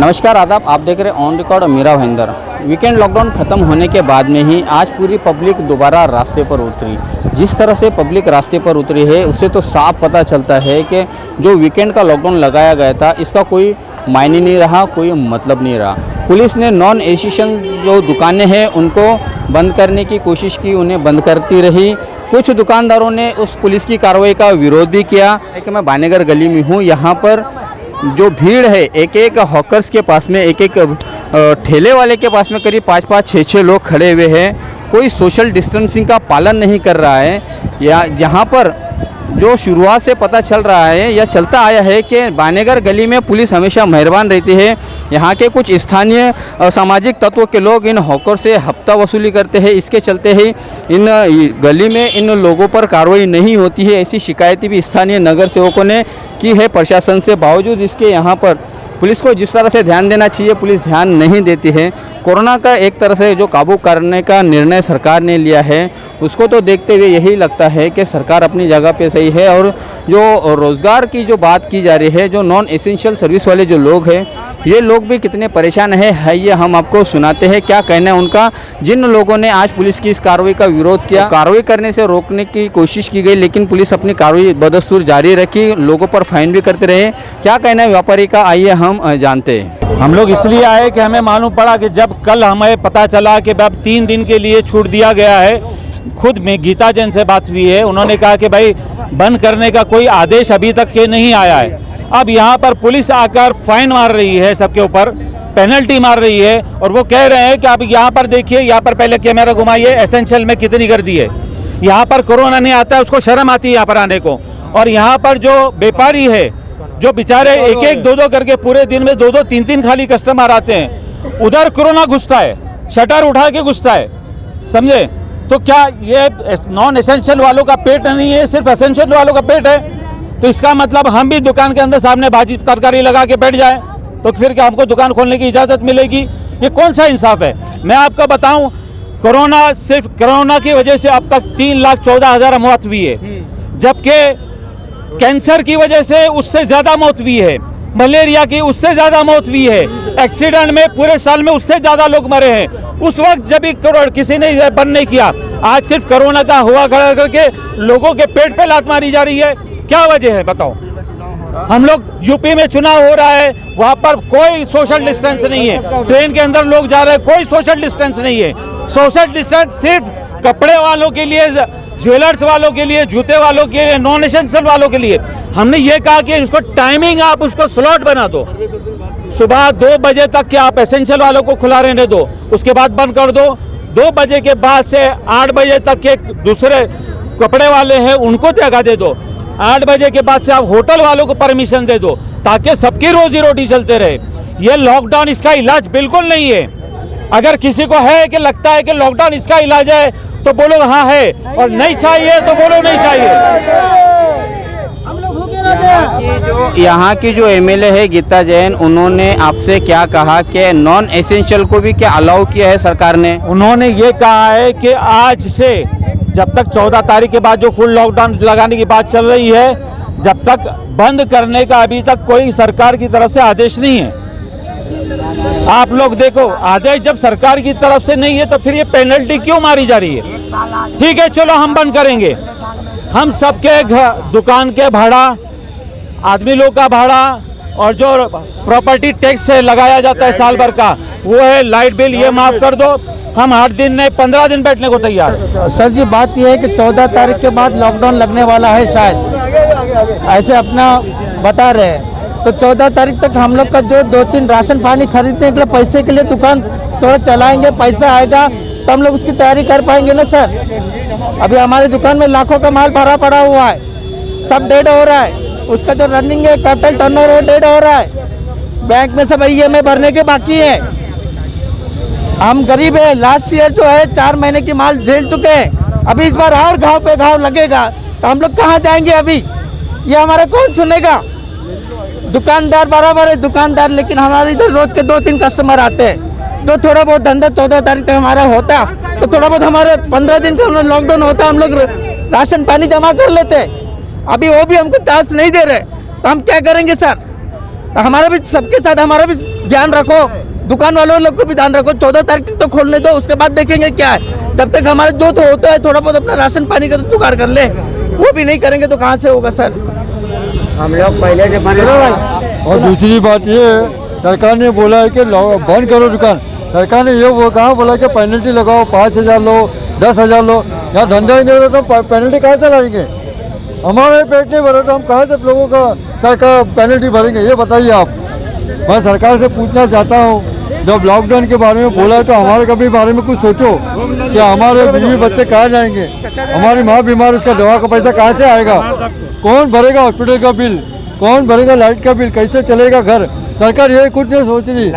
नमस्कार आदाब, आप देख रहे हैं on record Meera Bhayander. Weekend lockdown ख़त्म होने के बाद में ही आज पूरी पब्लिक दोबारा रास्ते पर उतरी। जिस तरह से पब्लिक रास्ते पर उतरी है उससे तो साफ पता चलता है कि जो वीकेंड का लॉकडाउन लगाया गया था इसका कोई मायने नहीं रहा, कोई मतलब नहीं रहा। पुलिस ने नॉन एसेंशियल जो दुकानें हैं उनको बंद करने की कोशिश की, उन्हें बंद करती रही। कुछ दुकानदारों ने उस पुलिस की कार्रवाई का विरोध भी किया। कि मैं बानेगर गली में हूँ, यहाँ पर जो भीड़ है एक एक हॉकर्स के पास में, एक एक ठेले वाले के पास में करीब 5-5, 6-6 लोग खड़े हुए हैं। कोई सोशल डिस्टेंसिंग का पालन नहीं कर रहा है। या यहाँ पर जो शुरुआत से पता चल रहा है या चलता आया है कि बानेगर गली में पुलिस हमेशा मेहरबान रहती है। यहाँ के कुछ स्थानीय सामाजिक तत्व के लोग इन हॉकर से हफ्ता वसूली करते हैं, इसके चलते ही इन गली में इन लोगों पर कार्रवाई नहीं होती है। ऐसी शिकायतें भी स्थानीय नगर सेवकों ने की है प्रशासन से। बावजूद इसके यहाँ पर पुलिस को जिस तरह से ध्यान देना चाहिए पुलिस ध्यान नहीं देती है। कोरोना का एक तरह से जो काबू करने का निर्णय सरकार ने लिया है उसको तो देखते हुए यही लगता है कि सरकार अपनी जगह पे सही है। और जो रोज़गार की जो बात की जा रही है, जो नॉन एसेंशियल सर्विस वाले जो लोग हैं ये लोग भी कितने परेशान है ये हम आपको सुनाते हैं। क्या कहना है उनका। जिन लोगों ने आज पुलिस की इस कार्रवाई का विरोध किया, कार्रवाई करने से रोकने की कोशिश की गई लेकिन पुलिस अपनी कार्रवाई बदस्तूर जारी रखी, लोगों पर फाइन भी करते रहे। क्या कहना है व्यापारी का, आइए हम जानते हैं। हम लोग इसलिए आए कि हमें मालूम पड़ा कि जब कल हमें पता चला कि अब 3 दिन के लिए छूट दिया गया है। खुद में गीता जैन से बात हुई है, उन्होंने कहा कि भाई बंद करने का कोई आदेश अभी तक के नहीं आया है। अब यहाँ पर पुलिस आकर फाइन मार रही है, सबके ऊपर पेनल्टी मार रही है और वो कह रहे हैं कि आप यहाँ पर देखिए, यहाँ पर पहले कैमरा घुमाइए, एसेंशियल में कितनी गर्दी है। यहाँ पर कोरोना नहीं आता है, उसको शर्म आती है यहाँ पर आने को। और यहाँ पर जो व्यापारी है, जो बेचारे 1-1, 2-2 करके पूरे दिन में 2-2, 3-3 खाली कस्टमर आते हैं, उधर कोरोना घुसता है, शटर उठा के घुसता है, समझे। तो क्या ये नॉन एसेंशियल वालों का पेट नहीं है, सिर्फ एसेंशियल वालों का पेट है? तो इसका मतलब हम भी दुकान के अंदर सामने भाजी तरकारी लगा के बैठ जाए तो फिर क्या हमको दुकान खोलने की इजाज़त मिलेगी? ये कौन सा इंसाफ है? मैं आपको बताऊं, कोरोना, सिर्फ कोरोना की वजह से अब तक 3,14,000 मौत हुई है, जबकि कैंसर की वजह से उससे ज़्यादा मौत हुई है, मलेरिया की उससे ज़्यादा मौत हुई है, एक्सीडेंट में पूरे साल में उससे ज़्यादा लोग मरे हैं उस वक्त जब किसी ने बंद नहीं किया। आज सिर्फ कोरोना का हुआ खड़ा करके लोगों के पेट पे लात मारी जा रही है। क्या वजह है बताओ? हम लोग यूपी में चुनाव हो रहा है, वहाँ पर कोई सोशल डिस्टेंस नहीं है, ट्रेन के अंदर लोग जा रहे हैं, कोई सोशल डिस्टेंस नहीं है। सोशल डिस्टेंस सिर्फ कपड़े वालों के लिए, ज्वेलर्स वालों के लिए, जूते वालों के लिए, नॉन एसेंशियल वालों के लिए। हमने ये कहा कि उसको टाइमिंग आप उसको स्लॉट बना दो, सुबह 2 बजे तक के आप एसेंशियल वालों को खुला रहने दो, उसके बाद बंद कर दो। 2 बजे के बाद से 8 बजे तक के दूसरे कपड़े वाले हैं उनको जगह दे दो। 8 बजे के बाद से आप होटल वालों को परमिशन दे दो ताकि सबकी रोजी रोटी चलते रहे। ये लॉकडाउन इसका इलाज बिल्कुल नहीं है। अगर किसी को है कि लगता है कि लॉकडाउन इसका इलाज है तो बोलो हाँ है, और नहीं चाहिए तो बोलो नहीं चाहिए। यहाँ की जो एमएलए है गीता जैन, उन्होंने आपसे क्या कहा कि नॉन एसेंशियल को भी क्या अलाउ किया है सरकार ने? उन्होंने ये कहा है कि आज से जब तक 14 तारीख के बाद जो फुल लॉकडाउन लगाने की बात चल रही है, जब तक बंद करने का अभी तक कोई सरकार की तरफ से आदेश नहीं है। आप लोग देखो, आदेश जब सरकार की तरफ से नहीं है तो फिर ये पेनल्टी क्यों मारी जा रही है? ठीक है चलो हम बंद करेंगे, हम सबके दुकान के भाड़ा, आदमी लोग का भाड़ा और जो प्रॉपर्टी टैक्स से लगाया जाता है साल भर का, वो है लाइट बिल, ये माफ कर दो। हम 8 दिन नहीं 15 दिन बैठने को तैयार। सर जी बात यह है कि 14 तारीख के बाद लॉकडाउन लगने वाला है, शायद ऐसे अपना बता रहे हैं। तो 14 तारीख तक हम लोग का जो 2-3 राशन पानी खरीदने के लिए पैसे के लिए दुकान थोड़ा चलाएंगे, पैसा आएगा तो हम लोग उसकी तैयारी कर पाएंगे ना सर। अभी हमारी दुकान में लाखों का माल भरा पड़ा हुआ है, सब डेड हो रहा है, उसका जो रनिंग है कैपिटल टर्नओवर डेड हो रहा है, बैंक में सब EMI भरने के बाकी है। हम गरीब है, लास्ट ईयर जो है 4 महीने की माल झेल चुके हैं, अभी इस बार और घाव पे घाव लगेगा तो हम लोग कहाँ जाएंगे? अभी ये हमारा कौन सुनेगा? दुकानदार बराबर है दुकानदार, लेकिन हमारे इधर रोज के 2-3 कस्टमर आते हैं तो थोड़ा बहुत धंधा 14 तारीख तक हमारा होता तो थोड़ा बहुत हमारे 15 दिन का लॉकडाउन होता, हम लोग राशन पानी जमा कर लेते। अभी वो भी हमको चांस नहीं दे रहे तो हम क्या करेंगे सर? तो हमारा भी सबके साथ हमारा भी ध्यान रखो, दुकान वालों लोग को भी ध्यान रखो। 14 तारीख तक तो खोलने दो, उसके बाद देखेंगे क्या है। जब तक हमारा जो तो होता है थोड़ा बहुत अपना राशन पानी का तो जुगाड़ कर ले, वो भी नहीं करेंगे तो कहाँ से होगा सर। हम लोग पहले से बने और दूसरी बात ये है, सरकार ने बोला है कि बंद करो दुकान। सरकार ने ये वो कहा बोला कि पेनल्टी लगाओ, 5,000 लो, 10,000 लो। यहाँ धंधा ही नहीं हो रहा तो पेनल्टी कहाँ से लाएंगे? हमारे पेट नहीं भरे तो हम कहाँ से लोगों का पेनल्टी भरेंगे, ये बताइए आप। मैं सरकार से पूछना चाहता हूँ, जब लॉकडाउन के बारे में बोला तो हमारे कभी बारे में कुछ सोचो कि हमारे बीवी बच्चे कहाँ जाएंगे, हमारी माँ बीमार, उसका दवा का पैसा कहाँ से आएगा, कौन भरेगा हॉस्पिटल का बिल, कौन भरेगा लाइट का बिल, कैसे चलेगा घर। सरकार ये कुछ नहीं सोच रही,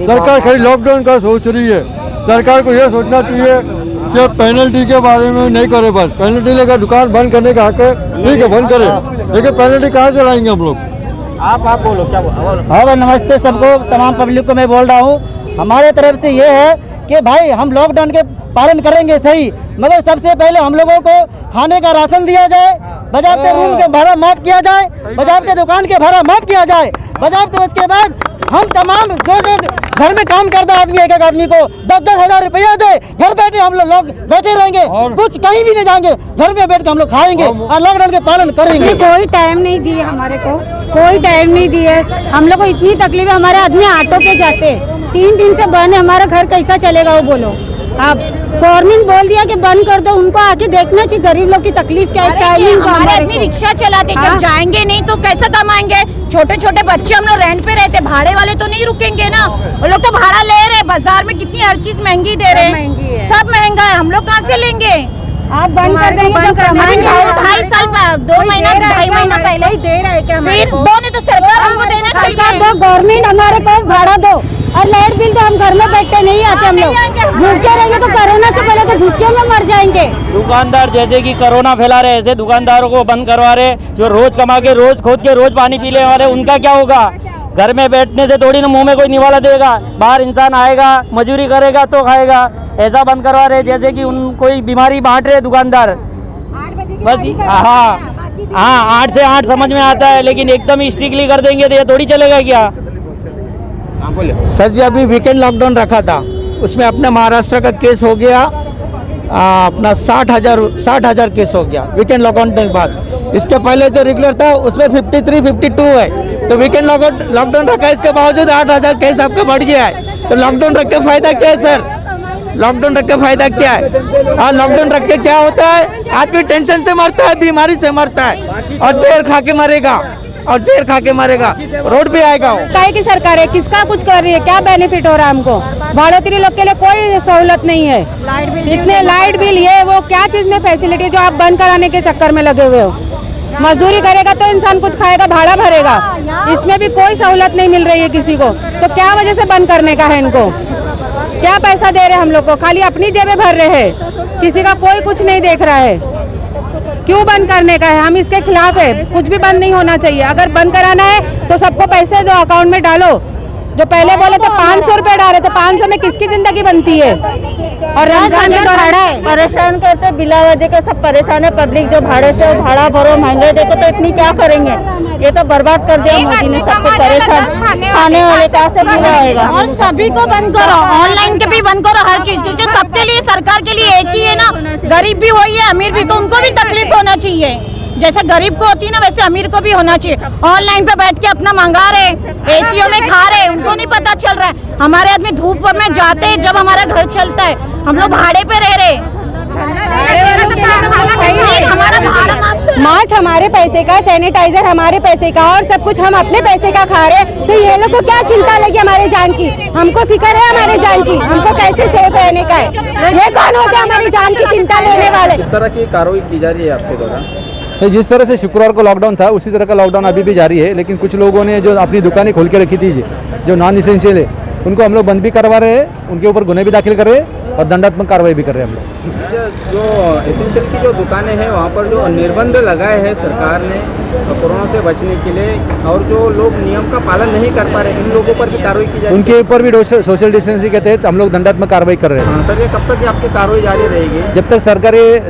सरकार खाली लॉकडाउन का सोच रही है। सरकार को ये सोचना चाहिए कि पेनल्टी के बारे में नहीं करे, बस पेनल्टी लेकर दुकान बंद करने का हक है, ठीक है बंद करे, लेकिन पेनल्टी कहाँ से लाएंगे हम लोग। आप बोलो क्या बोलो। हाँ, नमस्ते सबको, तमाम पब्लिक को मैं बोल रहा हूँ। हमारे तरफ से ये है कि भाई हम लॉकडाउन के पालन करेंगे सही, मगर सबसे पहले हम लोगों को खाने का राशन दिया जाए, बजाते रूम के भाड़ा माफ किया जाए, बजाते दुकान के भाड़ा माफ किया जाए, बजाते उसके बाद हम तमाम जो घर में काम करता आदमी, एक आदमी को 10-10 हज़ार रुपया दे, घर बैठे हम लोग बैठे रहेंगे, कुछ कहीं भी नहीं जाएंगे, घर में बैठ के हम लोग खाएंगे और लॉकडाउन के पालन करेंगे। कोई टाइम नहीं दिए हमारे को, कोई टाइम नहीं दिए हम लोग को। इतनी तकलीफ है, हमारे आदमी ऑटो पे जाते, 3 दिन से बंद है, हमारा घर कैसा चलेगा वो बोलो आप। गवर्नमेंट बोल दिया कि बंद कर दो, उनको आके देखना चाहिए गरीब लोग की तकलीफ क्या है। हमारे आदमी रिक्शा चलाते, जब जाएंगे नहीं तो कैसे कमाएंगे। छोटे छोटे बच्चे हम लोग रेंट पे रहते, भाड़े वाले तो नहीं रुकेंगे ना, वो लोग तो भाड़ा ले रहे। बाजार में कितनी हर चीज महंगी दे रहे, सब महंगा है, हम लोग कहाँ से लेंगे। आप बंद कर देंगे तो कमाएंगे। 2.5 साल 2 महीना 2.5 महीना पहले ही दे रहे क्या? फिर दो ने तो सरकार हमको देना चाहिए। गवर्नमेंट हमारे को भाड़ा दो और लाइट बिल तो हम घर में बैठे नहीं आते, हम लोग भूखे रहेंगे तो कोरोना से पहले तो भूखे में मर जाएंगे। दुकानदार जैसे कि कोरोना फैला रहे, ऐसे दुकानदारों को बंद करवा रहे। जो रोज कमा के रोज खोद के रोज पानी पीने वाले, उनका क्या होगा? घर में बैठने से थोड़ी ना मुंह में कोई निवाला देगा, बाहर इंसान आएगा मजदूरी करेगा तो खाएगा। ऐसा बंद करवा रहे जैसे कि उन कोई बीमारी बांट रहे दुकानदार। बस हाँ 8 से 8 समझ में आता है, लेकिन एकदम स्ट्रिक्टली कर देंगे तो ये थोड़ी चलेगा क्या। सर जी, अभी वीकेंड लॉकडाउन रखा था, उसमें अपने महाराष्ट्र का केस हो गया, अपना 60,000 केस हो गया वीकेंड लॉकडाउन के बाद। इसके पहले जो रेगुलर था उसमें 53-52 है, तो वीकेंड लॉकडाउन रखा है, इसके बावजूद 8,000 केस आपका बढ़ गया है। तो लॉकडाउन रख के फायदा क्या है सर? लॉकडाउन रख के फायदा क्या है? हाँ, लॉकडाउन रख के क्या होता है, आदमी टेंशन से मरता है, बीमारी से मरता है, और जहर खा के मरेगा, और जहर खा के मरेगा, रोड पे आएगा। काय की सरकार है, किसका कुछ कर रही है, क्या बेनिफिट हो रहा है हमको? भाड़ोत्री लोग के लिए कोई सहूलत नहीं है। इतने लाइट बिल ये वो क्या चीज में फैसिलिटी जो आप बंद कराने के चक्कर में लगे हुए हो। मजदूरी करेगा तो इंसान कुछ खाएगा, भाड़ा भरेगा, इसमें भी कोई सहूलत नहीं मिल रही है किसी को। तो क्या वजह से बंद करने का है इनको? क्या पैसा दे रहे हैं हम लोग को? खाली अपनी जेबें भर रहे हैं, किसी का कोई कुछ नहीं देख रहा है। क्यों बंद करने का है? हम इसके खिलाफ है, कुछ भी बंद नहीं होना चाहिए। अगर बंद कराना है तो सबको पैसे दो, अकाउंट में डालो। जो पहले बोले थे 500 रुपए डाले थे, 500 में किसकी जिंदगी बनती है? और रमजान का भाड़ा है, परेशान करते, बिला वजह के सब परेशान है पब्लिक। जो भाड़े से भाड़ा भरो, महंगे देखो तो इतनी क्या करेंगे? ये तो बर्बाद कर दिया मोदी ने, सबको परेशान। खाने वाले कहाँ से मिला आएगा? और सभी को बंद करो, ऑनलाइन के भी बंद करो, हर चीज, क्योंकि सबके लिए सरकार के लिए एक ही है ना। गरीब भी वही है, अमीर भी, तो उनको भी तकलीफ होना चाहिए। जैसे गरीब को होती है ना, वैसे अमीर को भी होना चाहिए। ऑनलाइन पे बैठ के अपना मंगा रहे, एसीओ में खा रहे, उनको नहीं पता चल रहा है। हमारे आदमी धूप में जाते हैं, जब हमारा घर चलता है, हम लोग भाड़े पे रह रहे। मास्क हमारे पैसे का, सैनिटाइजर हमारे पैसे का, और सब कुछ हम अपने पैसे का खा रहे। तो ये लोग को क्या चिंता लगी हमारे जान की? हमको फिक्र है हमारे जान की, हमको कैसे सेफ रहने का है। ये कौन होते हैं हमारी जान की चिंता लेने वाले? किस तरह की कार्रवाई की जा रही है आपके द्वारा? जिस तरह से शुक्रवार को लॉकडाउन था उसी तरह का लॉकडाउन अभी भी जारी है, लेकिन कुछ लोगों ने जो अपनी दुकानें खोल के रखी थी, जो नॉन इसेंशियल है, उनको हम लोग बंद भी करवा रहे हैं, उनके ऊपर गुने भी दाखिल कर रहे हैं और दंडात्मक कार्रवाई भी कर रहे हैं हम लोग। जो एसेंशियल की जो दुकानें हैं वहाँ पर जो निर्बंध लगाए हैं सरकार ने कोरोना से बचने के लिए, और जो लोग नियम का पालन नहीं कर पा रहे, इन लोगों पर भी कार्रवाई की जाएगी? उनके ऊपर भी सोशल डिस्टेंसिंग के तहत हम लोग दंडात्मक कार्रवाई कर रहे हैं। हाँ सर, ये कब तक आपकी कार्रवाई जारी रहेगी? जब तक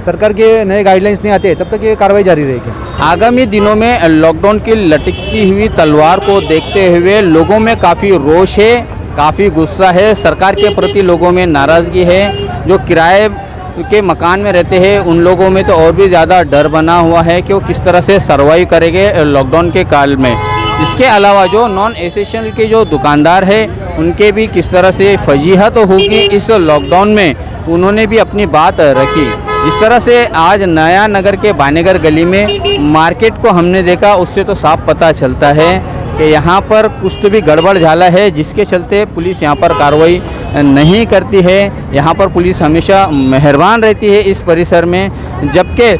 सरकार के नए गाइडलाइंस नहीं आते तब तक ये कार्रवाई जारी रहेगी। आगामी दिनों में लॉकडाउन की लटकती हुई तलवार को देखते हुए लोगों में काफ़ी रोष है। काफ़ी गुस्सा है, सरकार के प्रति लोगों में नाराज़गी है। जो किराए के मकान में रहते हैं उन लोगों में तो और भी ज़्यादा डर बना हुआ है कि वो किस तरह से सर्वाइव करेंगे लॉकडाउन के काल में। इसके अलावा जो नॉन एसेंशियल के जो दुकानदार हैं उनके भी किस तरह से फजीहत होगी इस लॉकडाउन में, उन्होंने भी अपनी बात रखी। जिस तरह से आज नया नगर के बानेगर गली में मार्केट को हमने देखा, उससे तो साफ पता चलता है कि यहाँ पर कुछ तो भी गड़बड़ झाला है, जिसके चलते पुलिस यहाँ पर कार्रवाई नहीं करती है। यहाँ पर पुलिस हमेशा मेहरबान रहती है इस परिसर में, जबकि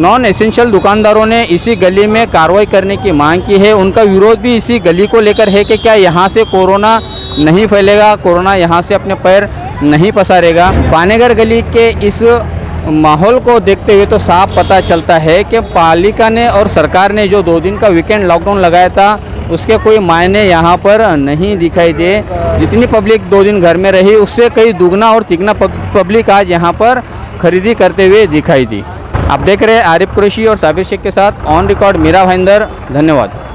नॉन एसेंशियल दुकानदारों ने इसी गली में कार्रवाई करने की मांग की है। उनका विरोध भी इसी गली को लेकर है कि क्या यहाँ से कोरोना नहीं फैलेगा, कोरोना यहाँ से अपने पैर नहीं पसारेगा। बानेगर गली के इस माहौल को देखते हुए तो साफ पता चलता है कि पालिका ने और सरकार ने जो 2 दिन का वीकेंड लॉकडाउन लगाया था उसके कोई मायने यहाँ पर नहीं दिखाई दे। जितनी पब्लिक 2 दिन घर में रही उससे कई दुगना और तिगना पब्लिक आज यहाँ पर खरीदी करते हुए दिखाई दी। आप देख रहे हैं आरिफ कुरैशी और साबिर शेख के साथ ऑन रिकॉर्ड मीरा भाईंदर। धन्यवाद।